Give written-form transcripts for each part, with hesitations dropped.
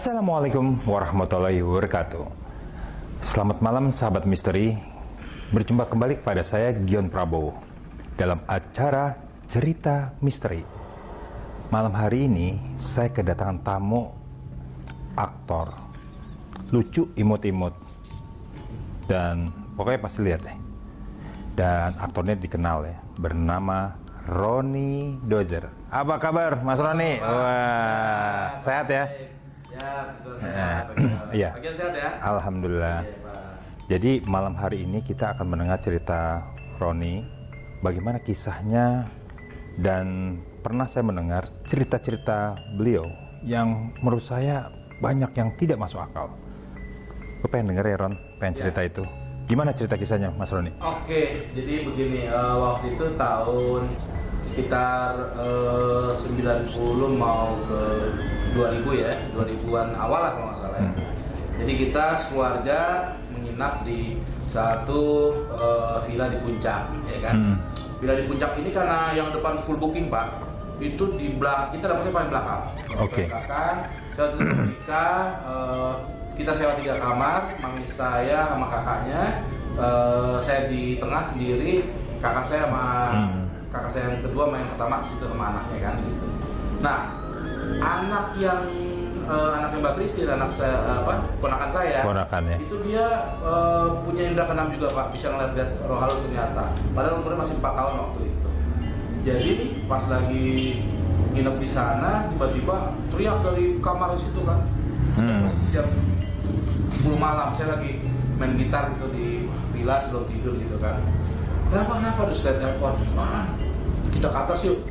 Assalamualaikum warahmatullahi wabarakatuh. Selamat malam sahabat misteri. Berjumpa kembali kepada saya Gion Prabowo dalam acara Cerita Misteri. Malam hari ini saya kedatangan tamu aktor lucu, imut-imut, dan pokoknya pasti lihat deh. Dan aktornya dikenal ya, bernama Roni Dozer. Apa kabar Mas Roni? Wah, sehat ya? Ya, betul, sehat. Iya. Bagian sehat ya? Alhamdulillah. Iya, Pak. Jadi malam hari ini kita akan mendengar cerita Roni, bagaimana kisahnya, dan pernah saya mendengar cerita-cerita beliau yang menurut saya banyak yang tidak masuk akal. Gue pengen denger ya Ron, pengen cerita itu. Gimana cerita kisahnya Mas Roni? Oke, jadi begini, waktu itu tahun sekitar 90 mau ke 2000 ya, 2000-an awal lah kalau nggak salah ya. Jadi kita sekeluarga menginap di satu villa di Puncak, ya kan. Villa di Puncak ini karena yang depan full booking Pak, itu di belakang, kita dapetnya paling belakang. Oke. Belakang, suatu ketika kita sewa 3 kamar, mami saya sama kakaknya, saya di tengah sendiri, kakak saya sama kakak saya yang kedua sama yang pertama situ sama anaknya kan gitu. Nah, anaknya Mbak Kristi, anak saya ponakan saya, itu dia punya indra keenam juga Pak, bisa ngeliat roh halus ternyata. Padahal umurnya masih 4 tahun waktu itu. Jadi pas lagi nginep di sana, tiba-tiba teriak dari kamar di situ kan. Jam 10 malam saya lagi main gitar gitu di villa sebelum tidur gitu kan. Kenapa terus saya telepon, "Man, kita ke atas yuk,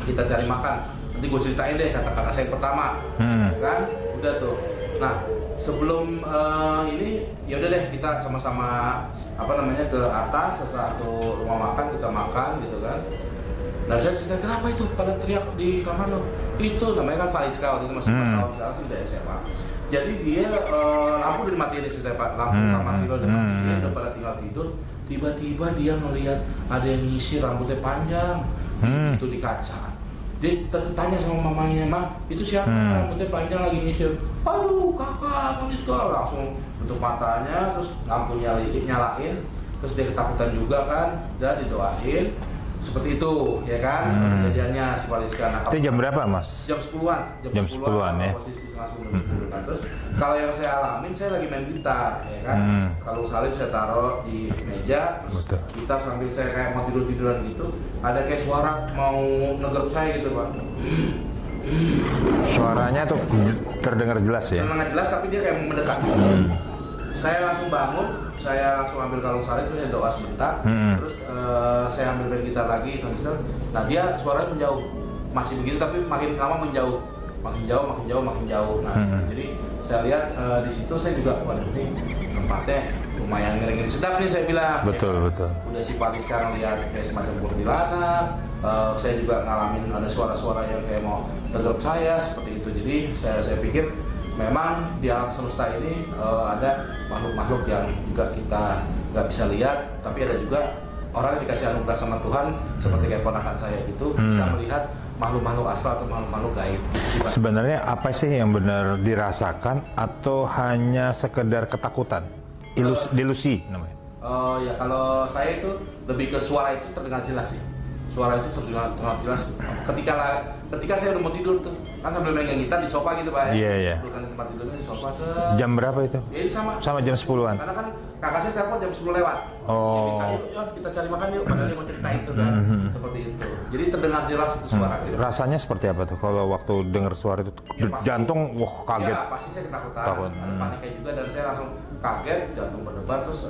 kita cari makan. Nanti gue ceritain deh," kata kakak saya yang pertama, kan? Udah tuh. Nah, sebelum ini, ya udah deh kita sama-sama ke atas ke satu rumah makan, kita makan gitu kan. Nah, saya cerita, "Kenapa itu pada teriak di kamar lo?" Itu namanya kan Fariska, waktu itu masih 4 tahun, sekarang sudah SMA. Jadi dia lampu udah dimatiin cerita Pak, lampu kamar tidur udah dimatiin, udah pada tinggal tidur. Tiba-tiba dia melihat ada yang nyisir rambutnya panjang, itu di kaca. Dia tanya sama mamanya, "Mah, itu siapa rambutnya panjang lagi nyisir?" "Aduh kakak, Fariska." Langsung tutup matanya, terus lampu nyalain, terus dia ketakutan juga kan, udah didoain. Seperti itu, ya kan, kejadiannya si Fariska. Nah, Itu jam berapa Mas? Jam 10-an. Jam 10-an ya? Posisi langsung jam 10 kan. Terus kalau yang saya alamin, saya lagi main gitar, ya kan. Kalau salib saya taruh di meja, terus gitar sambil saya kayak mau tiduran gitu, ada kayak suara mau ngegeruk saya gitu Pak. Suaranya tuh terdengar jelas ya? Terdengar jelas tapi dia kayak mendekat. Saya langsung bangun, saya langsung ambil kalung salib, terus saya doa sebentar, terus saya ambil main gitar lagi sambil. Nah dia suaranya menjauh, masih begitu tapi makin lama menjauh, makin jauh. Nah jadi saya lihat di situ saya juga, waduh ini tempatnya lumayan ngeri-ngeri sedap nih saya bilang. Betul. Udah si Pali sekarang lihat kayak semacam kuntilanak, saya juga ngalamin ada suara-suara yang kayak mau ngegeruk saya seperti itu. Jadi saya pikir memang di alam semesta ini ada makhluk-makhluk yang juga kita nggak bisa lihat, tapi ada juga orang yang dikasih anugerah sama Tuhan seperti kayak ponakan saya gitu, bisa melihat makhluk-makhluk astral atau makhluk-makhluk gaib. Sebenarnya apa sih yang benar dirasakan atau hanya sekedar ketakutan? Delusi namanya? Ya kalau saya itu lebih ke suara itu terdengar jelas sih. Suara itu terdengar jelas ketika saya udah mau tidur tuh, kan sambil main gitar di sofa gitu Pak ya. Iya. Bukan di tempat tidurnya di sofa. Jam berapa itu? Ya sama jam 10-an? Karena kan kakak saya telepon jam 10 lewat. Oh. Jadi yuk kita cari makan yuk, padahal dia mau cerita itu kan. Seperti itu. Jadi terdengar jelas itu suara gitu. Rasanya seperti apa tuh kalau waktu dengar suara itu? Ya, jantung kaget. Ya pasti saya ketakutan. Takut. Ada paniknya juga dan saya langsung kaget, jantung berdebar, terus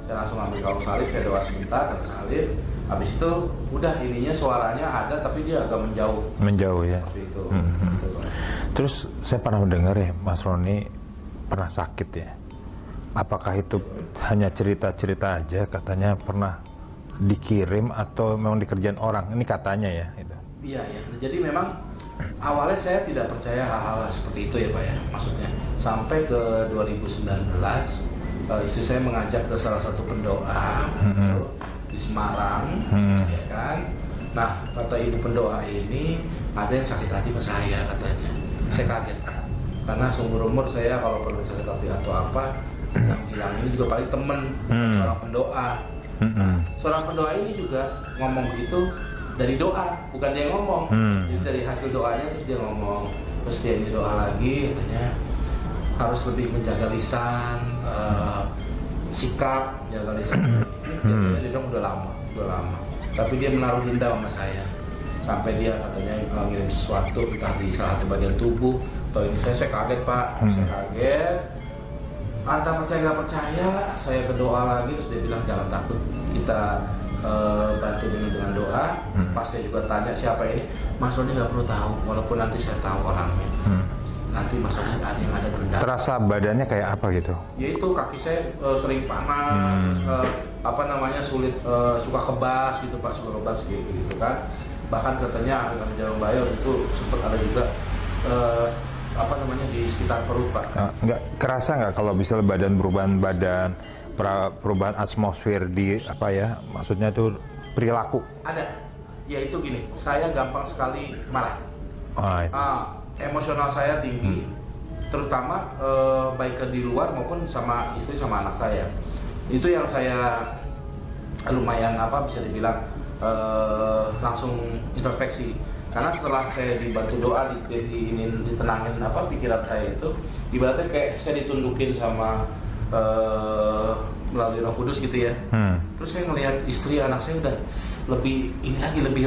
saya langsung ambil kalung salib, saya doa sebentar dan salib. Habis itu udah ininya suaranya ada tapi dia agak menjauh ya. Seperti itu. Terus saya pernah mendengar ya Mas Roni pernah sakit ya. Apakah itu hanya cerita-cerita aja, katanya pernah dikirim atau memang dikerjain orang? Ini katanya ya itu. Iya. Jadi memang awalnya saya tidak percaya hal-hal seperti itu ya Pak ya. Maksudnya sampai ke 2019 istri saya mengajak ke salah satu pendoa di Semarang, ya kan. Nah, kata ibu pendoa ini ada yang sakit hati sama saya katanya. Saya kaget. karena seumur umur saya kalau perlu sakit hati atau apa yang hilang ini juga paling temen, seorang pendoa. Seorang pendoa ini juga ngomong gitu dari doa, bukan dia yang ngomong. Jadi dari hasil doanya terus dia ngomong, terus dia ini doa lagi, katanya harus lebih menjaga lisan, sikap, menjaga lisan. Dia bilang udah lama. Tapi dia menaruh dendam sama saya, sampai dia katanya ngirim sesuatu entah di salah satu bagian tubuh. Atau ini saya kaget Pak, saya kaget. Antara percaya nggak percaya, saya berdoa lagi terus dia bilang jangan takut, kita bantu dengan doa. Pas saya juga tanya siapa ini, Mas Roni nggak perlu tahu, walaupun nanti saya tahu orangnya. Nanti masalahnya ada yang ada rendah. Terasa badannya kayak apa gitu? Ya itu kaki saya sering panas, sulit, suka kebas gitu Pak, suka kebas gitu kan. Bahkan katanya kami Jawa Bayo itu sempat ada juga di sekitar perut Pak. Nggak kerasa nggak kalau misalnya perubahan atmosfer di maksudnya itu perilaku? Ada. Ya itu gini, saya gampang sekali marah. Emosional saya tinggi, terutama baik di luar maupun sama istri sama anak saya. Itu yang saya lumayan bisa dibilang langsung introspeksi. Karena setelah saya dibantu doa, ditenangin pikiran saya itu, ibaratnya kayak saya ditundukin sama melalui Roh Kudus gitu ya. Terus saya ngelihat istri anak saya udah lebih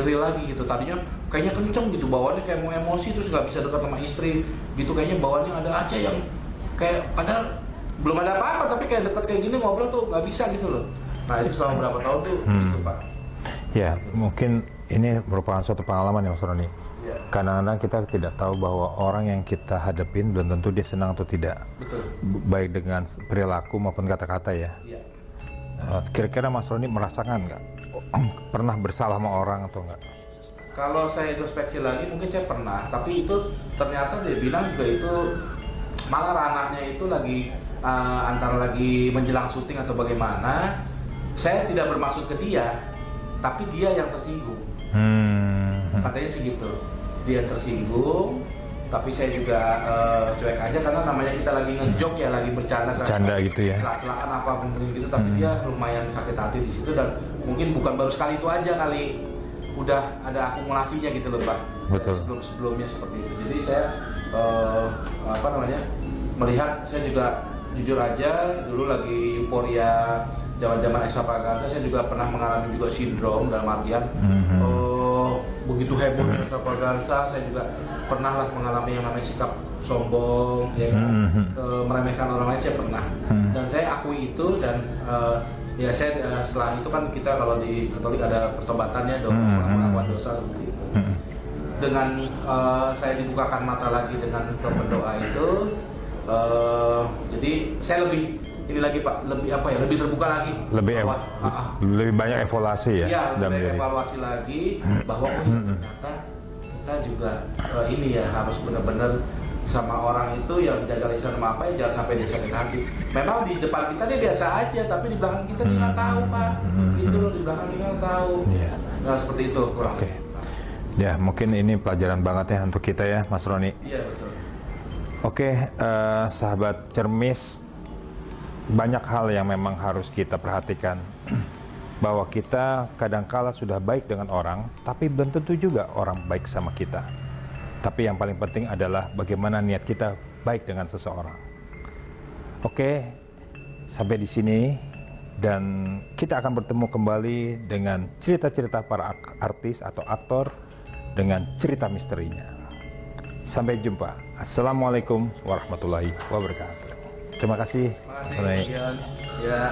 real lagi gitu. Tadinya kayaknya kenceng gitu bawaannya, kayak mau emosi terus nggak bisa dekat sama istri gitu, kayaknya bawaannya ada aja yang kayak padahal belum ada apa-apa tapi kayak dekat kayak gini ngobrol tuh nggak bisa gitu loh. Nah itu selama berapa tahun tuh gitu Pak. Ya mungkin ini merupakan suatu pengalaman ya Mas Roni. Ya. Kadang-kadang kita tidak tahu bahwa orang yang kita hadapin belum tentu dia senang atau tidak. Betul. Baik dengan perilaku maupun kata-kata ya. Ya. Kira-kira Mas Roni merasakan nggak pernah bersalah sama orang atau enggak? Kalau saya introspeksi lagi mungkin saya pernah, tapi itu ternyata dia bilang juga itu malah ranahnya itu lagi antara lagi menjelang syuting atau bagaimana. Saya tidak bermaksud ke dia, tapi dia yang tersinggung. Katanya sih gitu, dia yang tersinggung, tapi saya juga cuek aja karena namanya kita lagi ngejok ya, lagi bercanda gitu ya, celaan apa mungkin gitu, tapi dia lumayan sakit hati di situ dan mungkin bukan baru sekali itu aja kali, udah ada akumulasinya gitu loh Pak. Betul. Sebelumnya seperti itu. Jadi saya melihat, saya juga jujur aja dulu lagi euforia zaman-zaman ekstravaganza, saya juga pernah mengalami juga sindrom dalam artian begitu heboh ekstravaganza, saya juga pernah lah mengalami yang namanya sikap sombong, ya kan? Meremehkan orang lain saya pernah. Dan saya akui itu dan ya saya setelah itu kan kita kalau di Katolik ada pertobatannya dong, pengakuan dosa seperti itu. Dengan saya dibukakan mata lagi dengan berdoa itu, jadi saya lebih Pak, lebih terbuka lagi, lebih banyak evaluasi ya, dalam diri. Evaluasi lagi bahwa ternyata kita juga harus benar-benar sama orang itu yang jaga lisan sama jangan sampai dia sakit hati. Memang di depan kita dia biasa aja, tapi di belakang kita dia nggak tahu Pak. Gitu loh, di belakang dia nggak tahu. Nah seperti itu kurang. Ya mungkin ini pelajaran banget ya untuk kita ya Mas Roni. Iya betul. Sahabat Cermis, banyak hal yang memang harus kita perhatikan. Bahwa kita kadangkala sudah baik dengan orang, tapi belum tentu juga orang baik sama kita. Tapi yang paling penting adalah bagaimana niat kita baik dengan seseorang. Sampai di sini, dan kita akan bertemu kembali dengan cerita-cerita para artis atau aktor dengan cerita misterinya. Sampai jumpa. Assalamualaikum warahmatullahi wabarakatuh. Terima kasih. Ya.